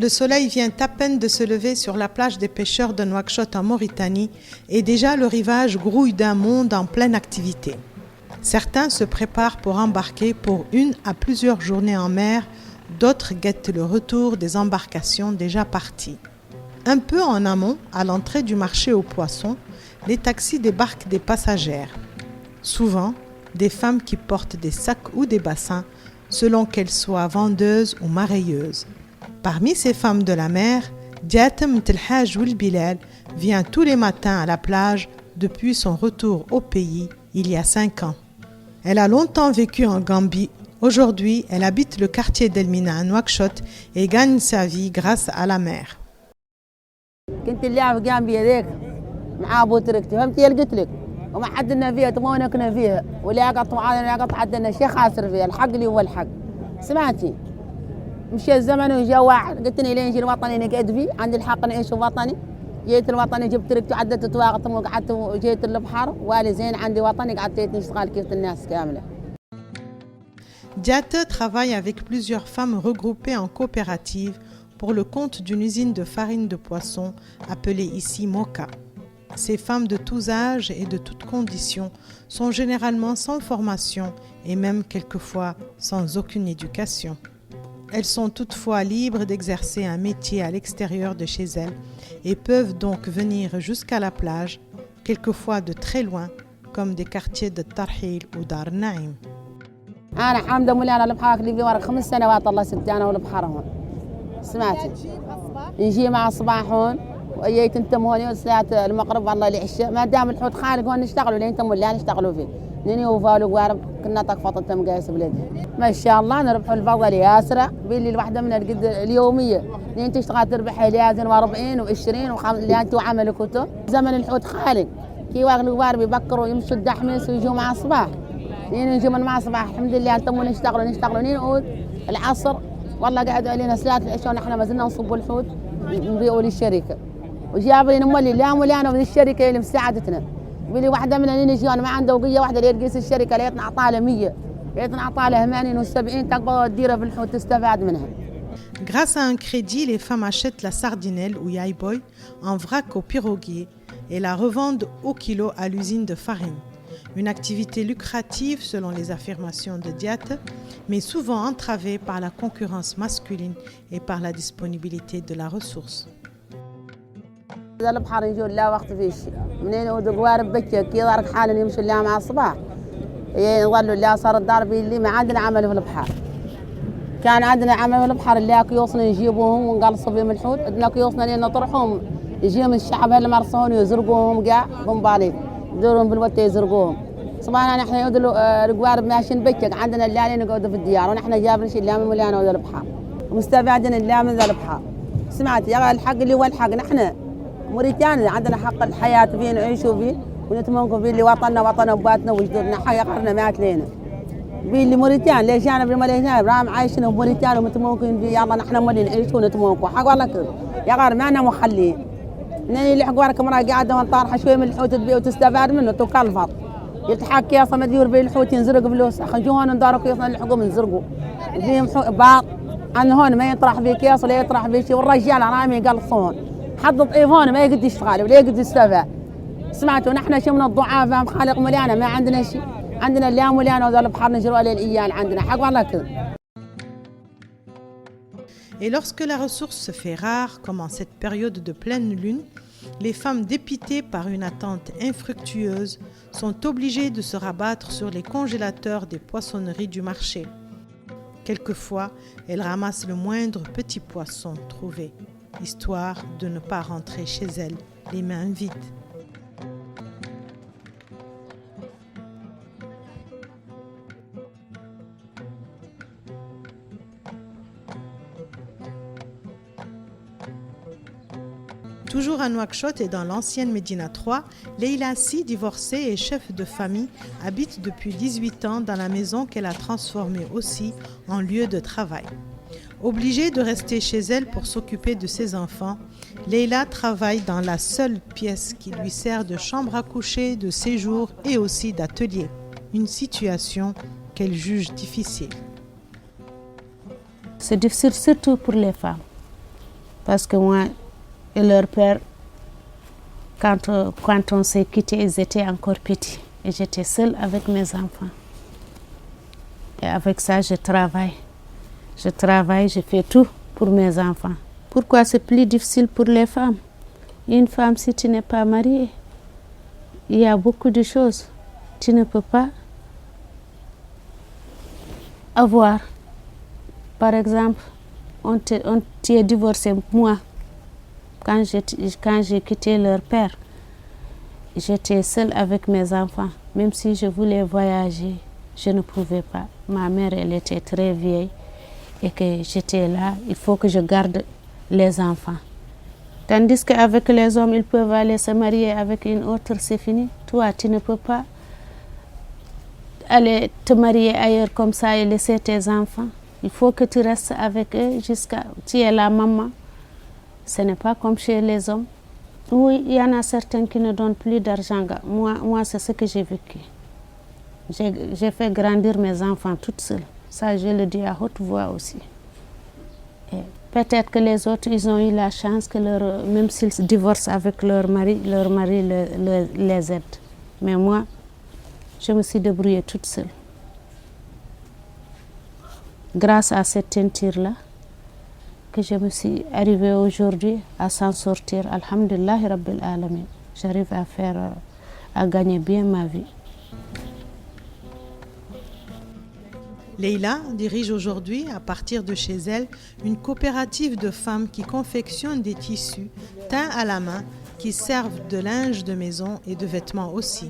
Le soleil vient à peine de se lever sur la plage des pêcheurs de Nouakchott en Mauritanie et déjà le rivage grouille d'un monde en pleine activité. Certains se préparent pour embarquer pour une à plusieurs journées en mer, d'autres guettent le retour des embarcations déjà parties. Un peu en amont, à l'entrée du marché aux poissons, les taxis débarquent des passagères. Souvent, des femmes qui portent des sacs ou des bassins, selon qu'elles soient vendeuses ou marailleuses. Parmi ces femmes de la mer, Diatem Telhaj Bilal vient tous les matins à la plage depuis son retour au pays il y a 5 ans. Elle a longtemps vécu en Gambie. Aujourd'hui, elle habite le quartier d'Elmina à Nouakchott et gagne sa vie grâce à la mer. كنت اللي في جنبي ذيك مع ابو تركتي فهمتي قلت لك وما حدنا فيها تمونكنا فيها ولا قطع معانا ولا قطع حدنا شيء خاسر فيها الحق اللي هو الحق سمعتي مشى الزمن وجا واحد قلت لي لين يجي الوطني نقعد فيه عندي الحق نعيش وطني جيت الوطني جبت تركت وعدت تواقط وقعدت وجيت البحر والي زين عندي وطني قعدت نشتغل كيف الناس كامله. Diate travaille avec plusieurs femmes regroupées en coopérative pour le compte d'une usine de farine de poisson appelée ici Moka. Ces femmes de tous âges et de toutes conditions sont généralement sans formation et même quelquefois sans aucune éducation. Elles sont toutefois libres d'exercer un métier à l'extérieur de chez elles et peuvent donc venir jusqu'à la plage, quelquefois de très loin, comme des quartiers de Tarhil ou Dar Naim. أنا حامدة مولانا البحر اللي في ورا 5 سنوات الله ست أنا والبحر هون سمعتي نجي مع الصباح هون وجيت انتم هون ساعة المغرب والله العشاء ما دام الحوت خالق هون نشتغلوا لين انتم ولا نشتغلوا فيه نيني وفالو قارب كنا تقفط انتم قايس بلادي ما شاء الله نربحوا الفضل ياسرة بيلي الواحدة من اليومية لين تشتغل تربح لازم 40 و20 اللي انتم عملوا كتب زمن الحوت خالق كي واغلوا قارب يبكروا يمشوا الدحميس ويجوا مع الصباح نين نجي من مع الصباح الحمد لله انتم نشتغلوا نين نقول العصر والله قعدوا علينا صلاة العشاء ونحن ما زلنا نصبوا الحوت نبيعوا للشركة وجابوا لنا مولي لا مولانا من الشركة اللي مساعدتنا بيلي واحدة مننا نجي ما عنده وقية واحدة اللي تقيس الشركة اللي يطلع له 100 يطلع له 80 و70 تقبل تديرها في الحوت تستفاد منها. Grâce à un crédit, les femmes achètent la sardinelle ou yaïboy en vrac au piroguier et la revendent au kilo à l'usine de farine. Une activité lucrative selon les affirmations de Diate, mais souvent entravée par la concurrence masculine et par la disponibilité de la ressource. البحر يجون لا وقت فيه شيء منين ودقوارب بكي كي ضارك حالا يمشي لا مع الصباح يظلوا لا صار الدار اللي ما عندنا عمل في البحر كان عندنا عمل في البحر اللي يوصلوا نجيبوهم ونقلصوا بهم الحوت عندنا يوصلنا لين نطرحهم يجيهم الشعب هل مرصون يزرقوهم كاع بمباليد يدورون بالوتة يزرقوهم صباحا نحن يودلوا القوارب ماشيين بكي عندنا اللي نقعدوا في الديار ونحن جابنا شيء لا من مليانه ولا البحر ومستبعدين اللي من ذا البحر سمعت يا الحق اللي هو الحق نحن موريتانيا عندنا حق الحياة فيه نعيشوا فيه ونتمنكم فيه اللي وطننا وباتنا وجدودنا حق قرنا مات لينا بيه اللي موريتانيا ليش أنا بالماليزيا برام عايشين بموريتانيا ومتمنكم فيه يلا نحن مولي نعيش ونتمنكم حق والله كذا يا غار ما أنا مخلين نني اللي حقوارك مرة قاعدة وانطارحة شوي من الحوت تبيع وتستفاد منه تكلفط يلتحق كياسة مديور بيه الحوت ينزرق فلوس خرجوا هون نداروا كياسة اللي حقوهم ينزرقوا فيهم باط عن هون ما يطرح فيه كياس ولا يطرح فيه شيء والرجال رامي يقلصون حد ضعيف هون ما يقدر يشتغل ولا يقدر يستفاد سمعتوا نحن شو من الضعاف فهم خالق مليانه ما عندنا شيء عندنا لا مليانه وذا البحر نجروا عليه الايال عندنا حق والله كذا. Et lorsque la ressource se fait rare, comme en cette période de pleine lune, les femmes dépitées par une attente infructueuse sont obligées de se rabattre sur les congélateurs des poissonneries du marché. Quelquefois, elles ramassent le moindre petit poisson trouvé, histoire de ne pas rentrer chez elles les mains vides. Toujours à Nouakchott et dans l'ancienne Médina 3, Leila Si, divorcée et chef de famille, habite depuis 18 ans dans la maison qu'elle a transformée aussi en lieu de travail. Obligée de rester chez elle pour s'occuper de ses enfants, Leila travaille dans la seule pièce qui lui sert de chambre à coucher, de séjour et aussi d'atelier. Une situation qu'elle juge difficile. C'est difficile surtout pour les femmes. Parce que moi et leur père, quand on s'est quittés, ils étaient encore petits. Et j'étais seule avec mes enfants. Et avec ça, je travaille. Je fais tout pour mes enfants. Pourquoi c'est plus difficile pour les femmes? Une femme, si tu n'es pas mariée, il y a beaucoup de choses. Tu ne peux pas avoir. Par exemple, tu es divorcé. Moi, quand j'ai quitté leur père, j'étais seule avec mes enfants. Même si je voulais voyager, je ne pouvais pas. Ma mère, elle était très vieille et que j'étais là. Il faut que je garde les enfants. Tandis qu'avec les hommes, ils peuvent aller se marier avec une autre, c'est fini. Toi, tu ne peux pas aller te marier ailleurs comme ça et laisser tes enfants. Il faut que tu restes avec eux jusqu'à... Tu es la maman. Ce n'est pas comme chez les hommes. Oui, il y en a certains qui ne donnent plus d'argent. Moi, c'est ce que j'ai vécu. J'ai fait grandir mes enfants toute seule. Ça, je le dis à haute voix aussi. Et peut-être que les autres, ils ont eu la chance que même s'ils divorcent avec leur mari les aide. Mais moi, je me suis débrouillée toute seule. Grâce à cette teinture-là, que je me suis arrivée aujourd'hui à s'en sortir. Alhamdulillah Rabbil Alamin. J'arrive à gagner bien ma vie. Leïla dirige aujourd'hui, à partir de chez elle, une coopérative de femmes qui confectionnent des tissus teints à la main qui servent de linge de maison et de vêtements aussi.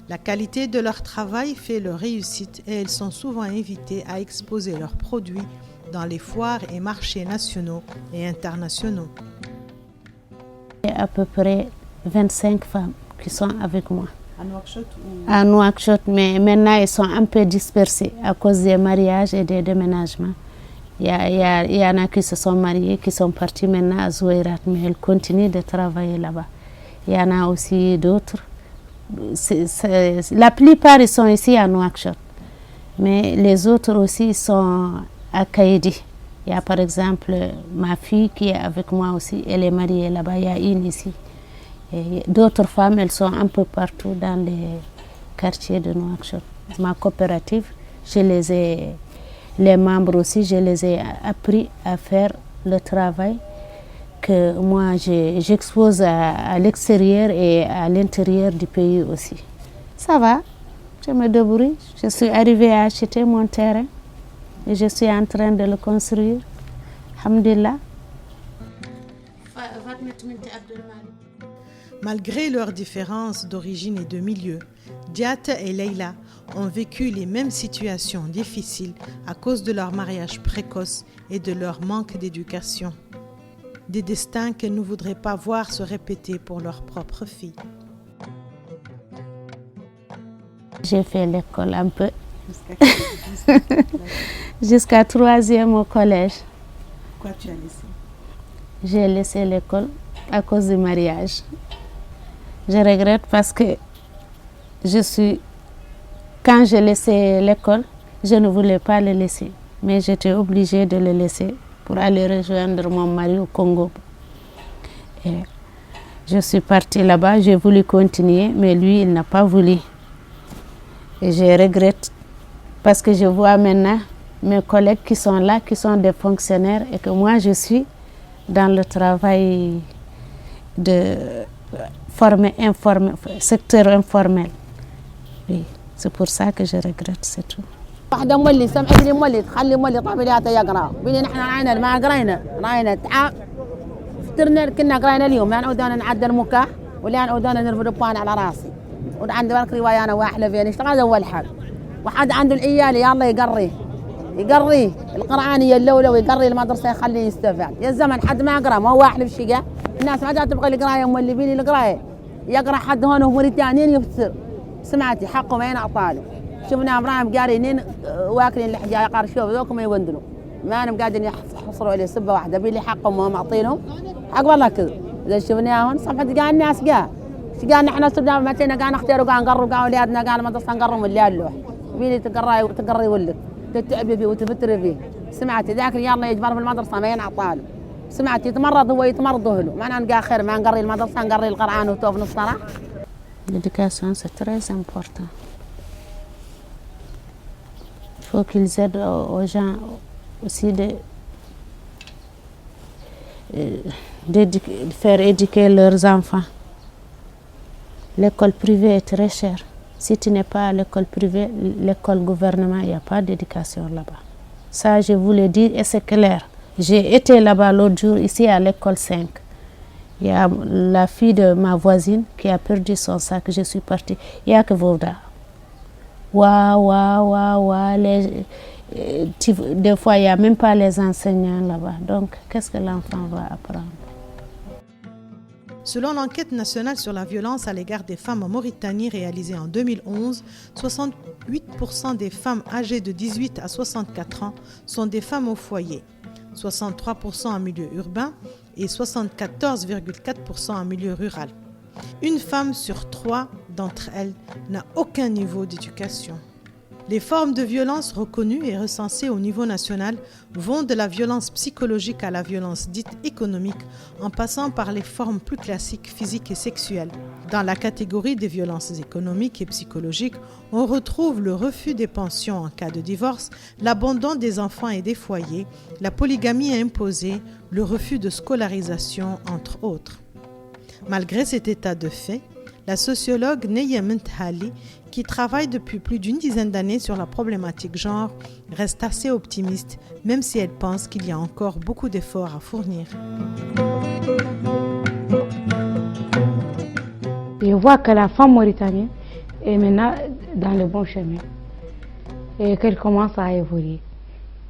La qualité de leur travail fait leur réussite et elles sont souvent invitées à exposer leurs produits dans les foires et marchés nationaux et internationaux. Il y a à peu près 25 femmes qui sont avec moi. À Nouakchott À Nouakchott, mais maintenant ils sont un peu dispersés à cause des mariages et des déménagements. Il y en a qui se sont mariés, qui sont partis maintenant à Zouairat, mais elles continuent de travailler là-bas. Il y en a aussi d'autres. La plupart ils sont ici à Nouakchott, mais les autres aussi sont à Kaïdi. Il y a par exemple ma fille qui est avec moi aussi, elle est mariée là-bas, il y a une ici. Et d'autres femmes, elles sont un peu partout dans les quartiers de Nouakchott. Ma coopérative, les membres aussi, je les ai appris à faire le travail que moi j'expose à l'extérieur et à l'intérieur du pays aussi. Ça va, je me débrouille. Je suis arrivée à acheter mon terrain et je suis en train de le construire. Alhamdulillah. Malgré leurs différences d'origine et de milieu, Diata et Leïla ont vécu les mêmes situations difficiles à cause de leur mariage précoce et de leur manque d'éducation. Des destins qu'elles ne voudraient pas voir se répéter pour leurs propres filles. J'ai fait l'école un peu. Jusqu'à 3e au collège. Pourquoi tu as laissé? J'ai laissé l'école à cause du mariage. Je regrette parce que quand j'ai laissé l'école, je ne voulais pas le laisser. Mais j'étais obligée de le laisser pour aller rejoindre mon mari au Congo. Et je suis partie là-bas, j'ai voulu continuer, mais lui, il n'a pas voulu. Et je regrette parce que je vois maintenant mes collègues qui sont là, qui sont des fonctionnaires, et que moi, je suis dans le travail de secteur informel. Oui, c'est pour ça que je regrette, c'est tout. واحدة مولي سمعت لي مولي تخلي مولي طابلياتها يقرا بيني نحن راينا ما راينا تعب فترنا كنا قرينا اليوم يعني ودانا نعدل مكاح والان ودانا نرفد بان على راسي وعند بالك روايه انا واحده فين اشتغل اول حق وحد عنده العيال يلا يقري القرآن يلولو ويقري المدرسه يخليه يستفاد يا الزمن حد ما يقرا ما هو واحد بشقه الناس ما جات تبغى القرايه مولي بيني القرايه يقرا حد هون وموريتانيين يفسر سمعتي حقه ما ينعطاله شفنا ابراهيم قارينين واكلين الحجايه قار شوف ذوكم يوندنوا ما انا قاعدين يحصروا عليه سبه واحده بيلي حقهم وما معطينهم حق والله كذا اذا شفناهم صفحه قال الناس قال ايش قال نحن صرنا متينا قال نختار وقال نقرب قال اولادنا قال مدرسه نقرب اللي اللوح بيلي تقري ولك تتعبي فيه وتفتري فيه سمعتي ذاك يلا يجبر في المدرسه ما ينعطاله سمعت يتمرض هو يتمرض له معنا نلقى خير ما نقري المدرسة نقري القرآن وتوف نصنا. L'éducation, c'est très important. Il faut qu'ils aident aux gens aussi de faire éduquer leurs enfants. L'école privée est très chère. Si tu n'es pas à l'école privée, l'école gouvernement, il n'y a pas d'éducation là-bas. Ça, je vous le dis et c'est clair. J'ai été là-bas l'autre jour, ici à l'école 5. Il y a la fille de ma voisine qui a perdu son sac. Je suis partie. Il y a que Vauda. Des fois, il n'y a même pas les enseignants là-bas. Donc, qu'est-ce que l'enfant va apprendre? Selon l'enquête nationale sur la violence à l'égard des femmes en Mauritanie réalisée en 2011, 68% des femmes âgées de 18 à 64 ans sont des femmes au foyer, 63% en milieu urbain et 74,4% en milieu rural. Une femme sur 3 d'entre elles n'a aucun niveau d'éducation. Les formes de violence reconnues et recensées au niveau national vont de la violence psychologique à la violence dite économique, en passant par les formes plus classiques physiques et sexuelles. Dans la catégorie des violences économiques et psychologiques, on retrouve le refus des pensions en cas de divorce, l'abandon des enfants et des foyers, la polygamie imposée, le refus de scolarisation, entre autres. Malgré cet état de fait, la sociologue Neye Menthali, qui travaille depuis plus d'une dizaine d'années sur la problématique genre, reste assez optimiste, même si elle pense qu'il y a encore beaucoup d'efforts à fournir. Je vois que la femme mauritanienne est maintenant dans le bon chemin et qu'elle commence à évoluer.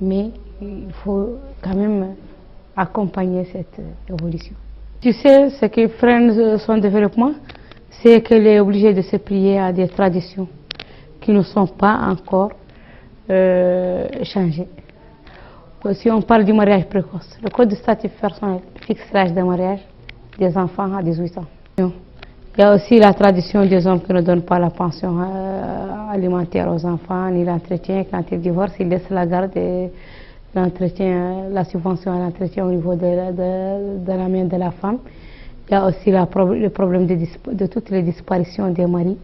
Mais il faut quand même accompagner cette évolution. Tu sais, ce qui freine son développement, c'est qu'elle est obligée de se plier à des traditions qui ne sont pas encore changées. Si on parle du mariage précoce, le code de statut personnel fixe l'âge de mariage des enfants à 18 ans. Il y a aussi la tradition des hommes qui ne donnent pas la pension alimentaire aux enfants, ni l'entretien. Quand ils divorcent, ils laissent la garde et l'entretien, la subvention à l'entretien au niveau de la main de la femme. Il y a aussi le problème de toutes les disparitions des maris.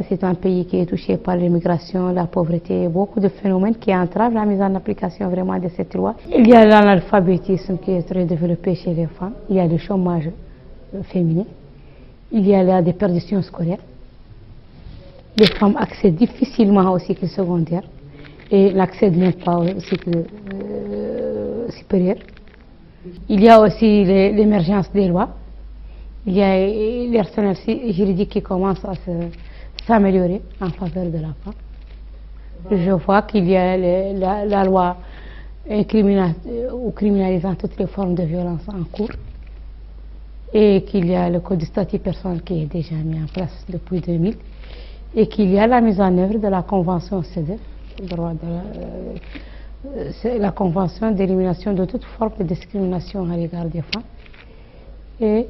C'est un pays qui est touché par l'immigration, la pauvreté, beaucoup de phénomènes qui entravent la mise en application vraiment de cette loi. Il y a l'analphabétisme qui est très développé chez les femmes. Il y a le chômage féminin. Il y a des perditions scolaires. Les femmes accèdent difficilement au cycle secondaire et n'accèdent même pas au cycle supérieur. Il y a aussi l'émergence des lois. Il y a l'arsenal juridique qui commence à s'améliorer en faveur de la femme. Je vois qu'il y a la loi criminalisant toutes les formes de violence en cours et qu'il y a le code de statut personnel qui est déjà mis en place depuis 2000 et qu'il y a la mise en œuvre de la convention CEDEF, c'est la convention d'élimination de toute forme de discrimination à l'égard des femmes, et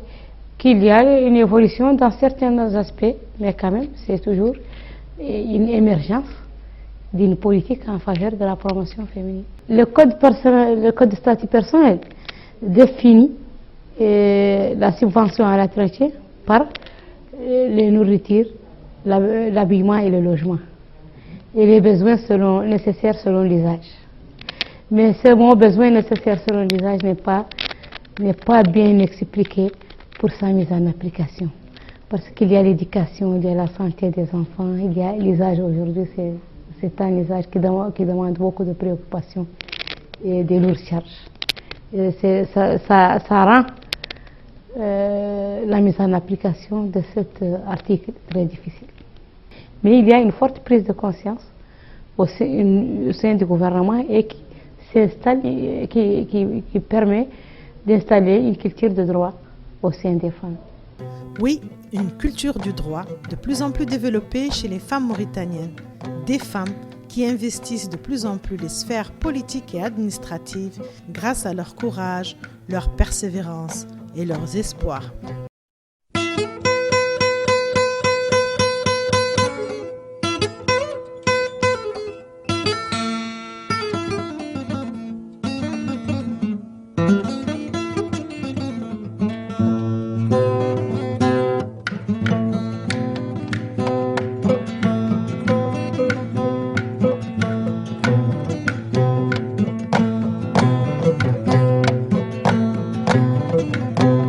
qu'il y a une évolution dans certains aspects, mais quand même c'est toujours une émergence d'une politique en faveur de la promotion féminine. Le code de statut personnel définit la subvention à l'entretien par les nourritures, l'habillement et le logement, et les besoins nécessaires selon l'usage. Mais ce mot besoin nécessaire selon l'usage n'est pas bien expliqué pour sa mise en application. Parce qu'il y a l'éducation, il y a la santé des enfants, il y a l'usage aujourd'hui, c'est un usage qui demande beaucoup de préoccupations et de lourdes charges. Et ça rend la mise en application de cet article très difficile. Mais il y a une forte prise de conscience au sein du gouvernement et qui permet d'installer une culture de droit au sein des femmes. Oui, une culture du droit de plus en plus développée chez les femmes mauritaniennes. Des femmes qui investissent de plus en plus les sphères politiques et administratives grâce à leur courage, leur persévérance et leurs espoirs.